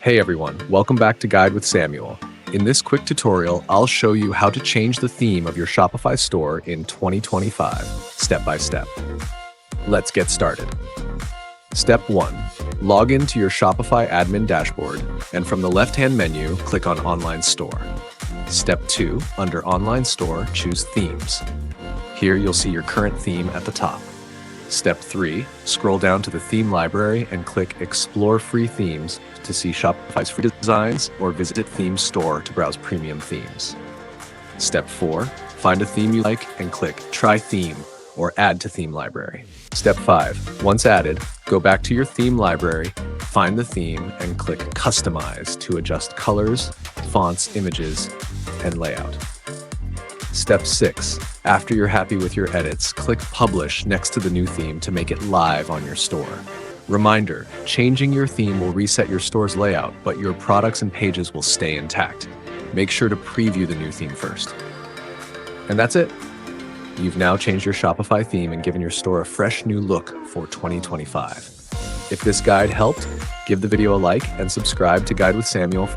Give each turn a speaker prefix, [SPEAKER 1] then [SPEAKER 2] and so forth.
[SPEAKER 1] Hey everyone, welcome back to Guide with Samuel. In this quick tutorial, I'll show you how to change the theme of your Shopify store in 2025, step by step. Let's get started. Step 1. Log into your Shopify admin dashboard, and from the left-hand menu, click on Online Store. Step 2. Under Online Store, choose Themes. Here you'll see your current theme at the top. Step 3. Scroll down to the theme library and click Explore Free Themes to see Shopify's free designs or visit Theme Store to browse premium themes. Step 4. Find a theme you like and click Try Theme or Add to Theme Library. Step 5. Once added, go back to your theme library, find the theme, and click Customize to adjust colors, fonts, images, and layout. Step 6. After you're happy with your edits, click Publish next to the new theme to make it live on your store. Reminder, changing your theme will reset your store's layout, but your products and pages will stay intact. Make sure to preview the new theme first. And that's it. You've now changed your Shopify theme and given your store a fresh new look for 2025. If this guide helped, give the video a like and subscribe to Guide with Samuel